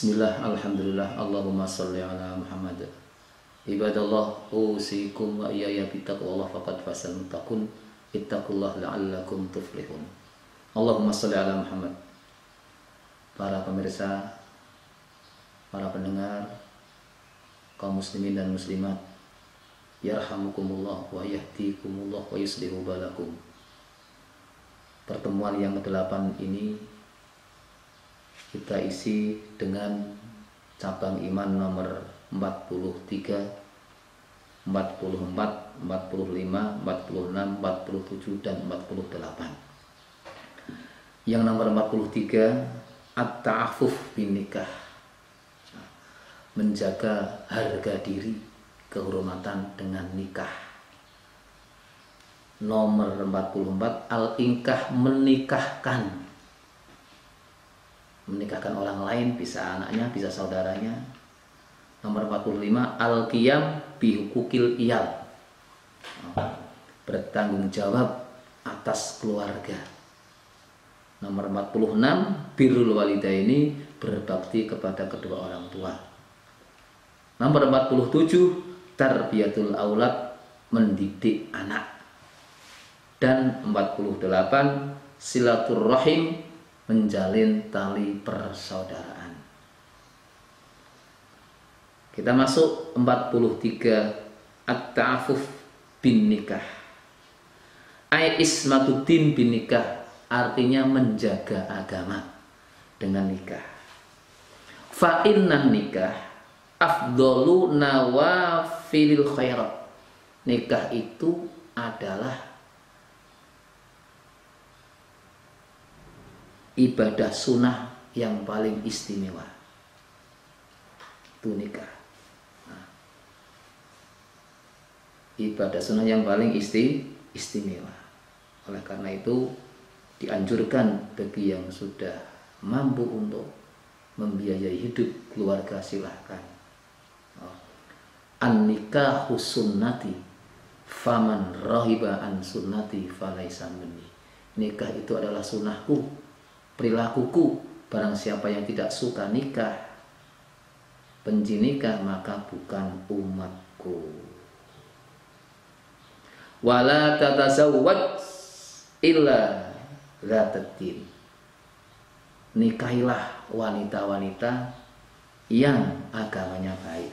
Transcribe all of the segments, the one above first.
Bismillah, alhamdulillah, Allahumma salli ala Muhammad. Ibadallah, usikum wa iyaya bittaqwallah faqad fasal muttaqun. Ittaqullah la'allakum tuflihun. Allahumma salli ala Muhammad. Para pemirsa, para pendengar, kaum muslimin dan muslimat, yarhamukumullah wa yahdikumullah wa yuslihu balakum. Pertemuan yang ke-8 ini kita isi dengan cabang iman nomor 43, 44, 45, 46, 47, dan 48. Yang nomor 43, at-ta'affuf bin nikah, menjaga harga diri, kehormatan dengan nikah. Nomor 44, al-inkah, menikahkan orang lain, bisa anaknya, bisa saudaranya. Nomor 45, al-qiyam bihukukil iyal, bertanggung jawab atas keluarga. Nomor 46, birrul walidaini, berbakti kepada kedua orang tua. Nomor 47, tarbiyatul aulad, mendidik anak. Dan 48, silaturrahim, menjalin tali persaudaraan. Kita masuk 43, at-ta'affuf bin nikah. Ai ismatuddin bin nikah, artinya menjaga agama dengan nikah. Fa innan nikah afdalu nawafilil khairat. Nikah itu adalah ibadah sunnah yang paling istimewa. Itu nikah. Ibadah sunnah yang paling istimewa. Oleh karena itu dianjurkan bagi yang sudah mampu untuk membiayai hidup keluarga, silahkan. An-nikahu sunnati faman rahiba an sunnati falaisa minni. Nikah itu adalah sunnahku, perilakuku. Barang siapa yang tidak suka nikah, benci nikah, maka bukan umatku. Wala tatazawwaj illa dzataddin. Nikahilah wanita-wanita yang agamanya baik,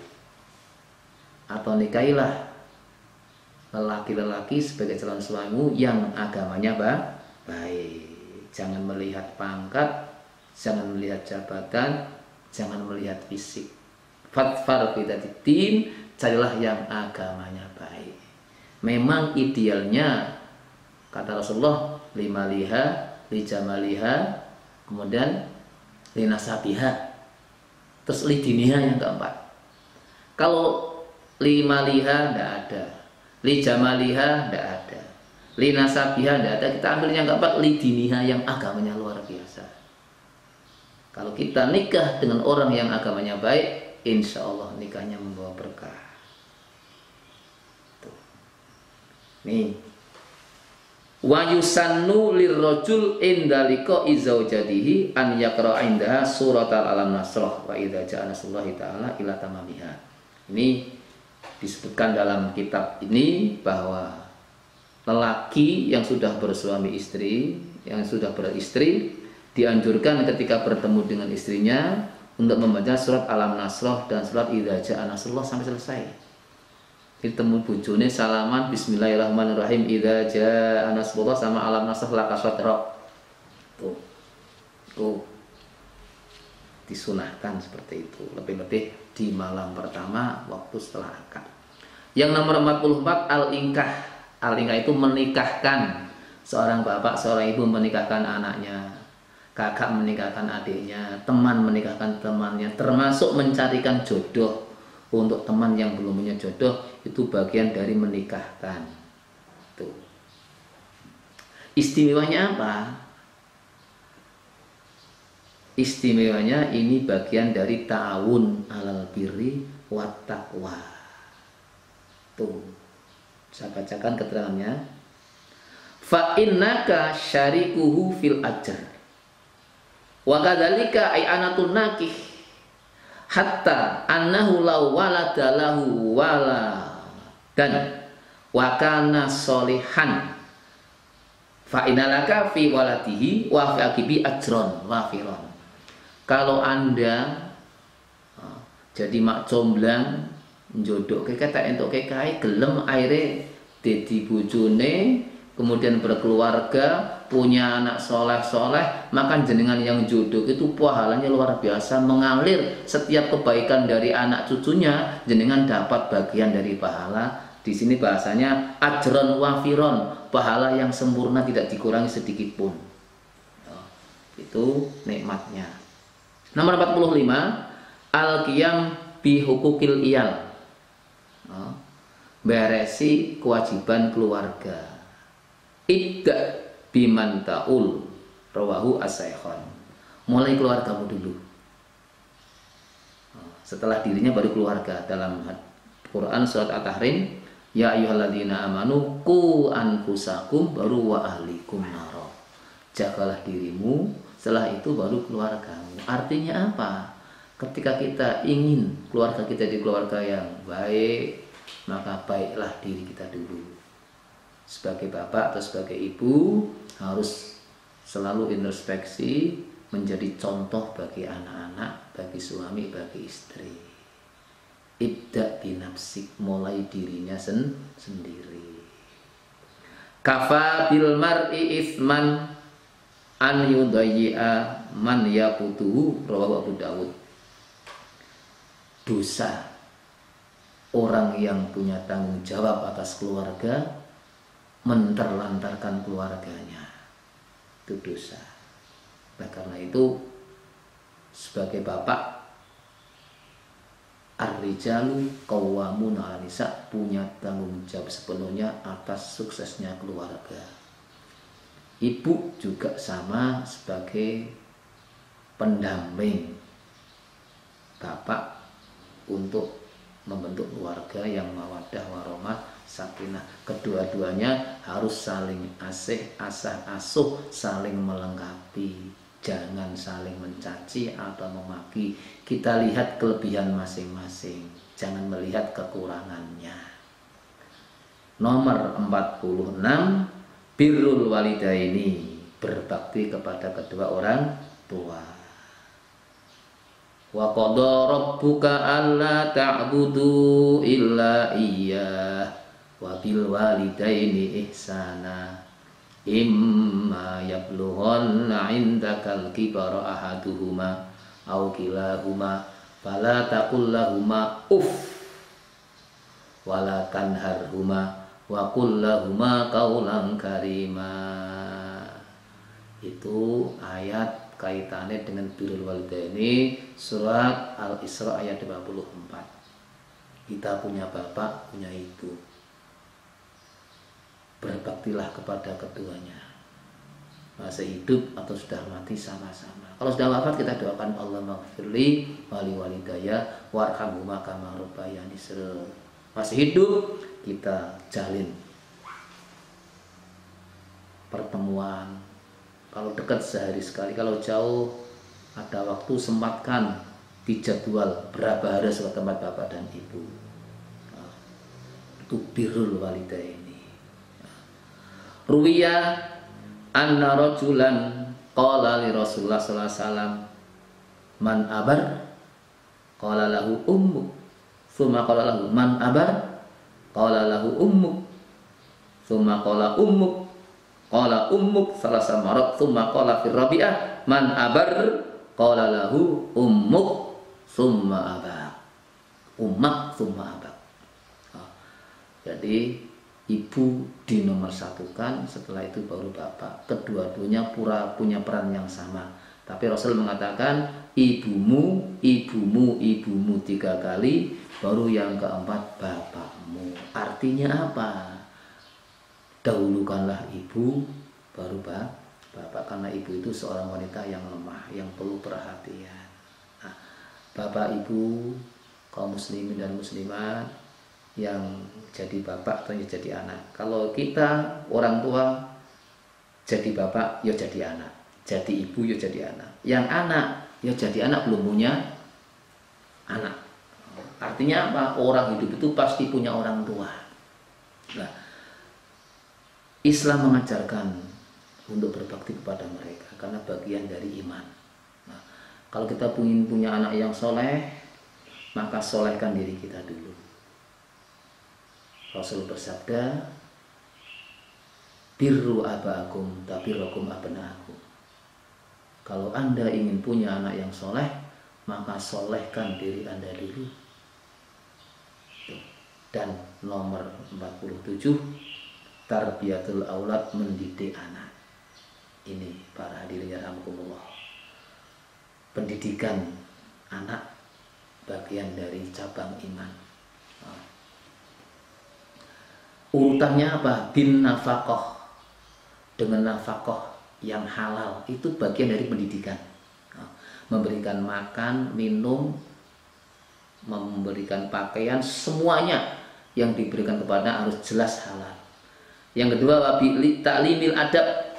atau nikahilah lelaki-lelaki sebagai calon suamimu yang agamanya baik. Jangan melihat pangkat, jangan melihat jabatan, jangan melihat fisik. Fatfar bidatiddin, carilah yang agamanya baik. Memang idealnya, kata Rasulullah, limaliha, lijamaliha, kemudian linasabiha, terus lidiniha yang keempat. Kalau limaliha tidak ada, lijamaliha tidak ada, linasabiha tidak ada, kita ambil yang keempat, lidiniha, yang agamanya luar biasa. Kalau kita nikah dengan orang yang agamanya baik, insya Allah nikahnya membawa berkah. Tuh. Nih, wa yusannu lirrajul inda liqa'i zaujatihi an yaqra indaha suratal alam nasrah wa idza ja'a nasrullahi ta'ala ila tamamiha. Ini disebutkan dalam kitab ini bahwa lelaki yang sudah bersuami istri, yang sudah beristri, dianjurkan ketika bertemu dengan istrinya untuk membaca surat Alam Nasrah dan surat Idza Ja'a Nasrullah sampai selesai. Ditemu bojone salaman bismillahirrahmanirrahim, Idza Ja'a Nasrullah sama Alam Nasrah laka sadra. Tuh. Disunahkan seperti itu, lebih-lebih di malam pertama waktu setelah akad. Yang nomor 44, al-inkah. Al-inkah itu menikahkan. Seorang bapak, seorang ibu menikahkan anaknya, kakak menikahkan adiknya, teman menikahkan temannya, termasuk mencarikan jodoh untuk teman yang belum punya jodoh, itu bagian dari menikahkan. Tuh. Istimewanya apa? Istimewanya ini bagian dari ta'awun alal birri wat taqwa. Tuh. Saya bacakan keterangannya. Fa innaka syarikuhu fil ajr. Wa kadzalika ay anatun nakih hatta annahu law waladalahu wala dan wakana solihan fa inalaka fi waladihi wa fi akibi ajron wafiron. Kalau Anda jadi mak comblang njodok kata entuk kekae gelem aire dadi bojone, kemudian berkeluarga, punya anak soleh-soleh, maka jenengan yang jodoh itu pahalanya luar biasa mengalir. Setiap kebaikan dari anak cucunya jenengan dapat bagian dari pahala. Di sini bahasanya ajron wafiron, pahala yang sempurna tidak dikurangi sedikit pun. Itu nikmatnya. Nomor 45, al-qiyam bi hukukil iyal. Beresi kewajiban keluarga. Idda biman ta'ul rawahu as-saikhon. Mulai keluargamu dulu. Setelah dirinya baru keluarga. Dalam Quran surat At-Tahrim, ya ayyuhalladzina amanu qu anfusakum baru wa ahlikum naro. Jagalah dirimu, setelah itu baru keluargamu. Artinya apa? Ketika kita ingin keluarga kita di keluarga yang baik, maka baiklah diri kita dulu. Sebagai bapak atau sebagai ibu harus selalu introspeksi, menjadi contoh bagi anak-anak, bagi suami, bagi istri. Ibda binafsik, mulai dirinya sendiri. Kafa bil mar'i itsman an yudayyi'a man yaqutuhu rawahu Abu Dawud. Dosa orang yang punya tanggung jawab atas keluarga menterlantarkan keluarganya, itu dosa. Nah karena itu sebagai bapak, ar-rijalu qawwamuna 'alan nisa, punya tanggung jawab sepenuhnya atas suksesnya keluarga. Ibu juga sama sebagai pendamping bapak untuk membentuk keluarga yang mawaddah warahmah sakinah. Kedua-duanya harus saling asah asuh, saling melengkapi. Jangan saling mencaci atau memaki. Kita lihat kelebihan masing-masing, jangan melihat kekurangannya. Nomor 46, birrul walidaini, berbakti kepada kedua orang tua. Wa qada rabbuka alla ta'budu illa iyyah wa bil walidaini ihsana imma yablughanna 'indakal kibara ahaduhuma aw kilahuma fala taqul lahumā uff wa la tanharhuma wa qul lahumā qawlan karīmā. Itu ayat kaitannya dengan birrul walidaini, surat Al-Isra ayat 24. Kita punya bapak, punya ibu, berbaktilah kepada keduanya, masih hidup atau sudah mati sama-sama. Kalau sudah wafat kita doakan Allah maghfirli wali walidaya warhamhuma kama rabbayani shaghira. Masih hidup kita jalin pertemuan. Kalau dekat sehari sekali, kalau jauh ada waktu sempatkan dijadwal berapa hari ke tempat bapak dan ibu. Itu birrul walidaini. Ruwiya anna rajulan qala li Rasulullah sallallahu alaihi wasallam man abar qala lahu ummuk thumma qala lahu man abar qala lahu ummuk thumma qala ummuk qala ummuk salasa marat thumma qala fir rabi'ah man abar qala lahu ummuk thumma abak ummak thumma abak. Jadi ibu dinomorsatukan, setelah itu baru bapak. Kedua-duanya punya peran yang sama. Tapi Rasul mengatakan ibumu 3 kali, baru yang keempat bapakmu. Artinya apa? Dahulukanlah ibu, baru bapak. Karena ibu itu seorang wanita yang lemah, yang perlu perhatian. Nah, bapak ibu, kaum muslimin dan muslimat yang jadi bapak atau jadi anak. Kalau kita orang tua jadi bapak, ya jadi anak. Jadi ibu, ya jadi anak. Yang anak, ya jadi anak belum punya anak. Artinya apa? Orang hidup itu pasti punya orang tua. Nah, Islam mengajarkan untuk berbakti kepada mereka karena bagian dari iman. Nah, kalau kita ingin punya anak yang soleh, maka solehkan diri kita dulu. Rasul bersabda, birru abaakum tabirrukum abnaakum. Kalau Anda ingin punya anak yang soleh, maka solehkan diri Anda dulu. Dan nomor 47, tarbiyatul aulad, mendidik anak. Ini para hadirin yarhamukumullah. Pendidikan anak bagian dari cabang iman. Urutannya apa? Bin nafaqah, dengan nafaqah yang halal, itu bagian dari pendidikan. Memberikan makan, minum, memberikan pakaian, semuanya yang diberikan kepada harus jelas halal. Yang kedua, wabi ta'limil adab,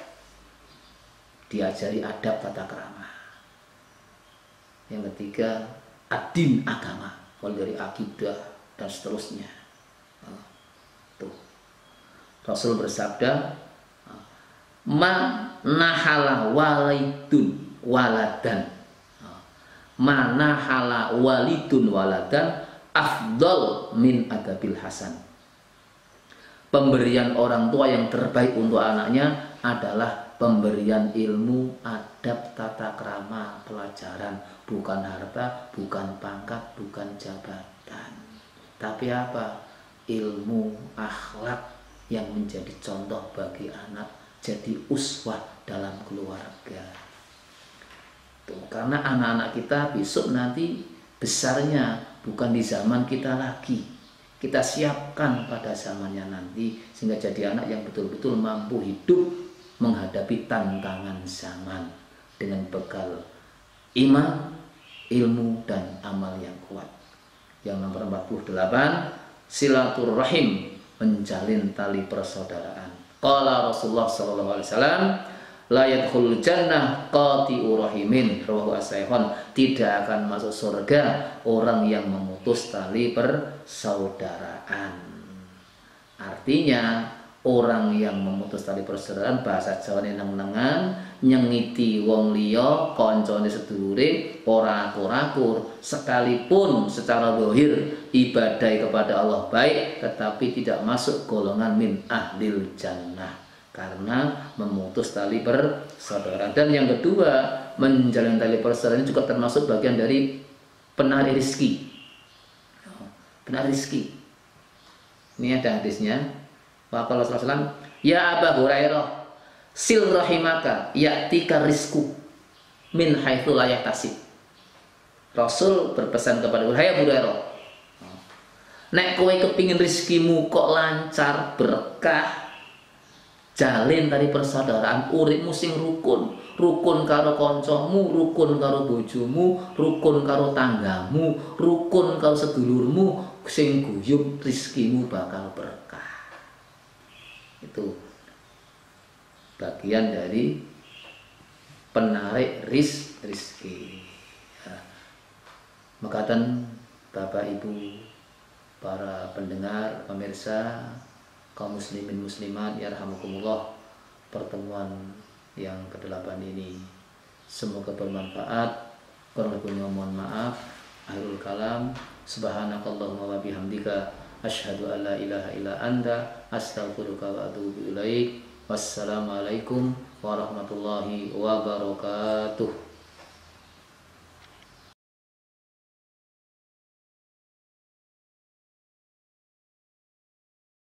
diajari adab tata krama. Yang ketiga, adin, agama, mulai dari akidah dan seterusnya. Tuh. Rasul bersabda, ma nahala walidun waladan, ma nahala walidun waladan afdal min adabil hasan. Pemberian orang tua yang terbaik untuk anaknya adalah pemberian ilmu, adab, tata krama, pelajaran, bukan harta, bukan pangkat, bukan jabatan, tapi apa? Ilmu, akhlak yang menjadi contoh bagi anak, jadi uswah dalam keluarga. Tuh, karena anak-anak kita besok nanti besarnya bukan di zaman kita lagi. Kita siapkan pada zamannya nanti sehingga jadi anak yang betul-betul mampu hidup menghadapi tantangan zaman dengan bekal iman, ilmu, dan amal yang kuat. Yang nomor 48, silaturrahim, menjalin tali persaudaraan. Qala Rasulullah sallallahu alaihi wasallam, la yadkhulul jannah qati'u rahimin, rawahu as-sahihun. Tidak akan masuk surga orang yang memutus tali persaudaraan. Artinya orang yang memutus tali persaudaraan, bahasa Jawa neng-nengan, nyengiti wong liya, kancane sedulure, ora akur-akur, sekalipun secara zahir ibadah kepada Allah baik, tetapi tidak masuk golongan min ahlil jannah karena memutus tali persaudaraan. Dan yang kedua, menjalin tali persaudaraan juga termasuk bagian dari penarik rizki. Penarik rizki. Ini ada hadisnya. Waqala sallallahu alaihi wasallam, ya Aba Hurairah, sil rahimaka ya'tika rizku min haitsu la yahtasib. Rasul berpesan kepada Hurairah, nek kowe kepingin rizkimu kok lancar, berkah, jalin tali persaudaraan, uripmu sing rukun, rukun karo kancamu, rukun karo bojomu, rukun karo tanggamu, rukun karo sedulurmu, sing guyub, rizkimu bakal berkah. Itu bagian dari penarik rizki. Makatan Bapak Ibu, para pendengar, pemirsa, kaum muslimin muslimat yarhamukumullah, pertemuan yang ke-8 ini semoga bermanfaat. Kurang lebihnya mohon maaf. Akhirul kalam, subhanakallahumma wa bihamdika asyhadu an la ilaha illa anta astaghfiruka wa atubu ilaik. Wassalamualaikum warahmatullahi wabarakatuh.